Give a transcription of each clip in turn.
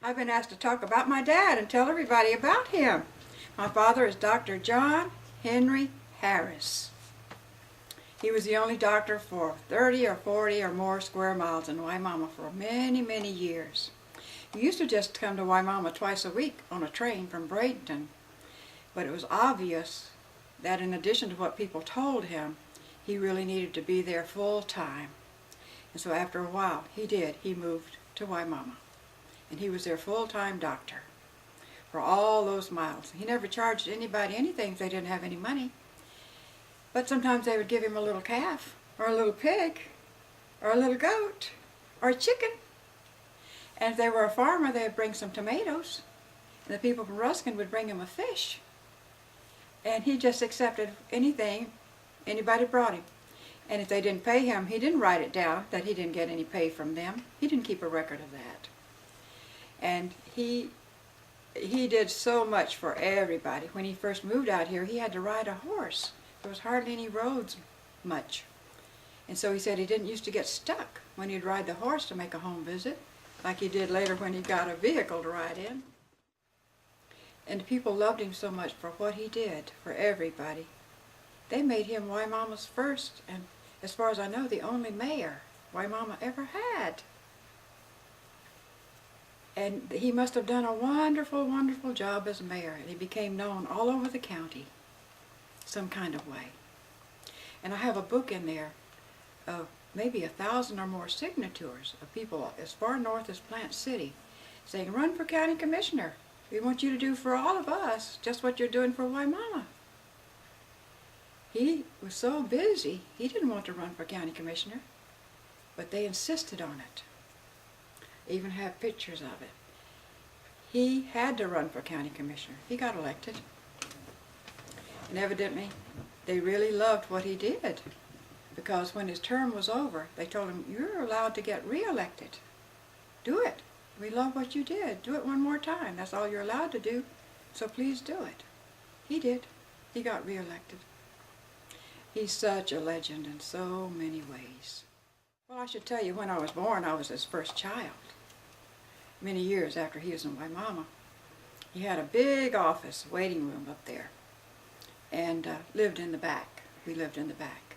I've been asked to talk about my dad and tell everybody about him. My father is Dr. John Henry Harris. He was the only doctor for 30 or 40 or more square miles in Waimama for many, many years. He used to just come to Waimama twice a week on a train from Bradenton, but it was obvious that in addition to what people told him, he really needed to be there full time. And so after a while, he moved to Waimama. And he was their full-time doctor for all those miles. He never charged anybody anything if they didn't have any money. But sometimes they would give him a little calf, or a little pig, or a little goat, or a chicken. And if they were a farmer, they would bring some tomatoes. And the people from Ruskin would bring him a fish. And he just accepted anything anybody brought him. And if they didn't pay him, he didn't write it down that he didn't get any pay from them. He didn't keep a record of that. And he did so much for everybody. When he first moved out here, he had to ride a horse. There was hardly any roads much. And so he said he didn't used to get stuck when he'd ride the horse to make a home visit, like he did later when he got a vehicle to ride in. And people loved him so much for what he did for everybody. They made him Waimama's first, and as far as I know, the only mayor Waimama ever had. And he must have done a wonderful, wonderful job as mayor. And he became known all over the county, some kind of way. And I have a book in there of maybe 1,000 or more signatures of people as far north as Plant City saying, "Run for county commissioner. We want you to do for all of us just what you're doing for Waimama." He was so busy, he didn't want to run for county commissioner, but they insisted on it. Even have pictures of it. He had to run for county commissioner. He got elected. And evidently, they really loved what he did, because when his term was over, they told him, "You're allowed to get re-elected. Do it. We love what you did. Do it one more time. That's all you're allowed to do, so please do it." He did. He got re-elected. He's such a legend in so many ways. Well, I should tell you, when I was born, I was his first child. Many years after he was in Waimama. He had a big office, waiting room up there, and lived in the back. We lived in the back.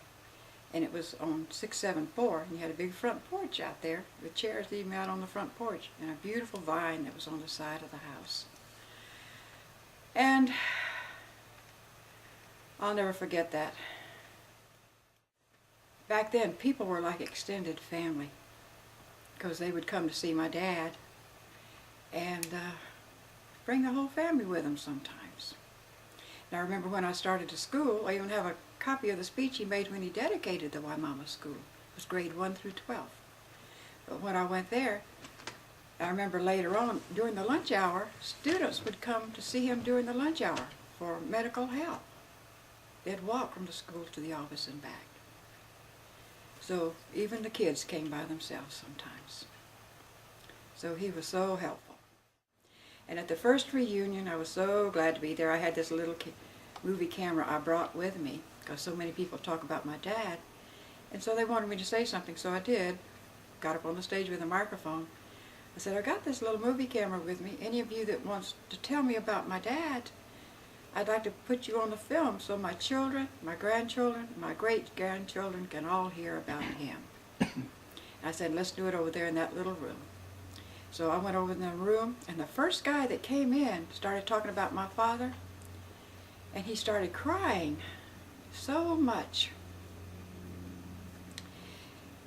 And it was on 674, and he had a big front porch out there with chairs even out on the front porch, and a beautiful vine that was on the side of the house. And I'll never forget that. Back then, people were like extended family, because they would come to see my dad and bring the whole family with them sometimes. And I remember when I started to school, I even have a copy of the speech he made when he dedicated the Waimama School. It was grade 1 through 12. But when I went there, I remember later on, during the lunch hour, students would come to see him during the lunch hour for medical help. They'd walk from the school to the office and back. So even the kids came by themselves sometimes. So he was so helpful. And at the first reunion, I was so glad to be there. I had this little movie camera I brought with me, because so many people talk about my dad. And so they wanted me to say something, so I did. Got up on the stage with a microphone. I said, "I got this little movie camera with me. Any of you that wants to tell me about my dad, I'd like to put you on the film so my children, my grandchildren, my great-grandchildren can all hear about him." I said, "Let's do it over there in that little room." So I went over in the room, and the first guy that came in started talking about my father, and he started crying so much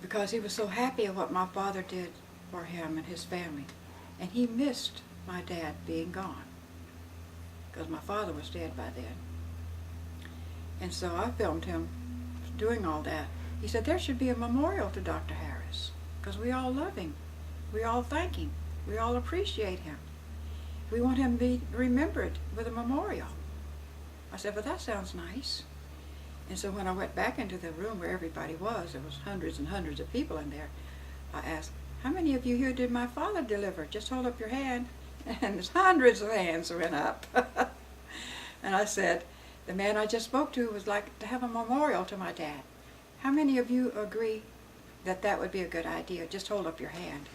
because he was so happy at what my father did for him and his family. And he missed my dad being gone, because my father was dead by then. And so I filmed him doing all that. He said, "There should be a memorial to Dr. Harris, because we all love him. We all thank him. We all appreciate him. We want him to be remembered with a memorial." I said, "Well, that sounds nice." And so when I went back into the room where everybody was, there was hundreds and hundreds of people in there, I asked, "How many of you here did my father deliver? Just hold up your hand." And there's hundreds of hands went up. And I said, "The man I just spoke to would like to have a memorial to my dad. How many of you agree that that would be a good idea? Just hold up your hand."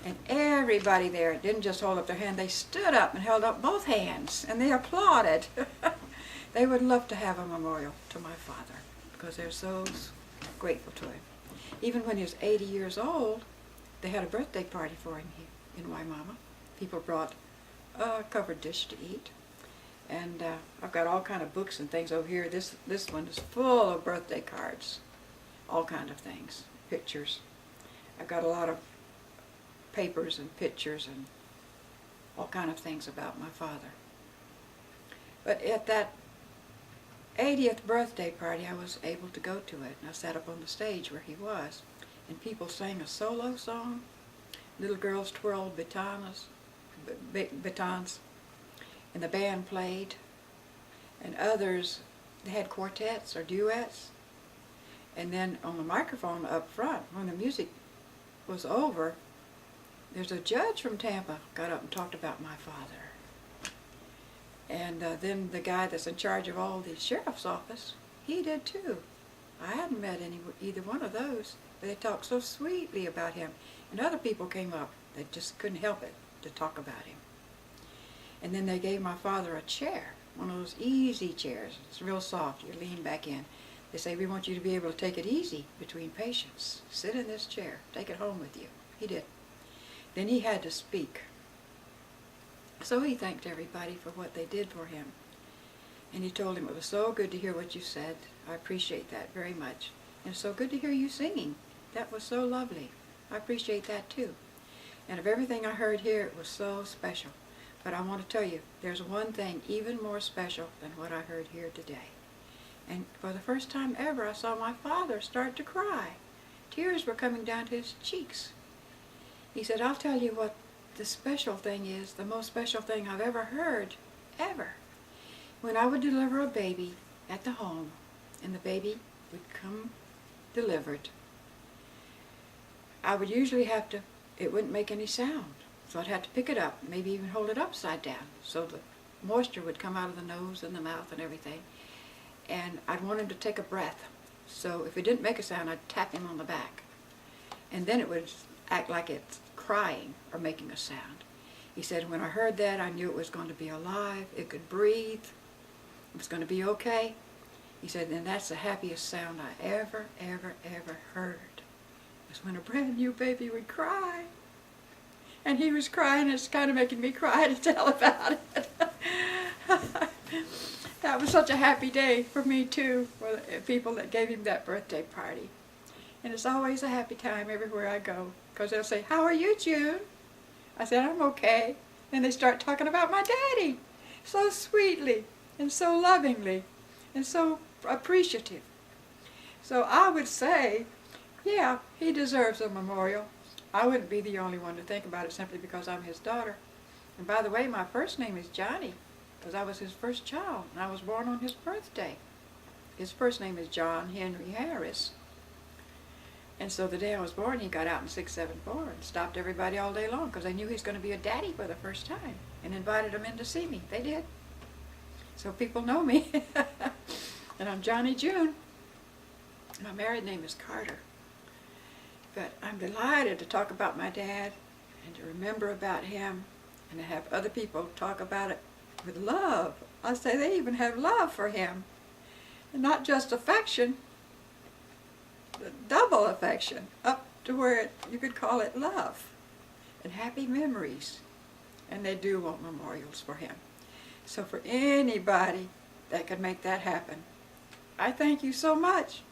And everybody there didn't just hold up their hand, they stood up and held up both hands, and they applauded. They would love to have a memorial to my father because they're so grateful to him. Even when he was 80 years old, they had a birthday party for him here in Waimama. People brought a covered dish to eat. And I've got all kind of books and things over here. This one is full of birthday cards, all kind of things, pictures. I've got a lot of papers and pictures and all kind of things about my father. But at that 80th birthday party, I was able to go to it, and I sat up on the stage where he was, and people sang a solo song. Little girls twirled batons, and the band played, and others, they had quartets or duets. And then on the microphone up front, when the music was over, there's a judge from Tampa got up and talked about my father. And then the guy that's in charge of all the sheriff's office, he did too. I hadn't met either one of those, but they talked so sweetly about him. And other people came up that just couldn't help it to talk about him. And then they gave my father a chair, one of those easy chairs. It's real soft, you lean back in. They say, we want you to be able to take it easy between patients. Sit in this chair, take it home with you. He did. Then he had to speak. So he thanked everybody for what they did for him. And he told him, it was so good to hear what you said. I appreciate that very much. And it's so good to hear you singing. That was so lovely. I appreciate that too. And of everything I heard here, it was so special. But I want to tell you, there's one thing even more special than what I heard here today. And for the first time ever, I saw my father start to cry. Tears were coming down to his cheeks. He said, I'll tell you what the special thing is, the most special thing I've ever heard, ever. When I would deliver a baby at the home, and the baby would come delivered, I would usually have to, it wouldn't make any sound. So I'd have to pick it up, maybe even hold it upside down, so the moisture would come out of the nose and the mouth and everything. And I'd want him to take a breath. So if it didn't make a sound, I'd tap him on the back. And then it would act like it's crying or making a sound. He said, when I heard that, I knew it was going to be alive, it could breathe, it was going to be okay. He said, and that's the happiest sound I ever heard. Was when a brand new baby would cry. And he was crying, it's kind of making me cry to tell about it. That was such a happy day for me too, for the people that gave him that birthday party. And it's always a happy time everywhere I go, because they'll say, how are you, June? I said, I'm okay. And they start talking about my daddy, so sweetly, and so lovingly, and so appreciative. So I would say, yeah, he deserves a memorial. I wouldn't be the only one to think about it simply because I'm his daughter. And by the way, my first name is Johnnie, because I was his first child, and I was born on his birthday. His first name is John Henry Harris. And so the day I was born, he got out in 674 and stopped everybody all day long because they knew he was going to be a daddy for the first time and invited them in to see me. They did. So people know me. And I'm Johnnie June. My married name is Carter. But I'm delighted to talk about my dad and to remember about him and to have other people talk about it with love. I say they even have love for him. And not just affection, but double affection, up to where you could call it love and happy memories. And they do want memorials for him. So for anybody that could make that happen, I thank you so much.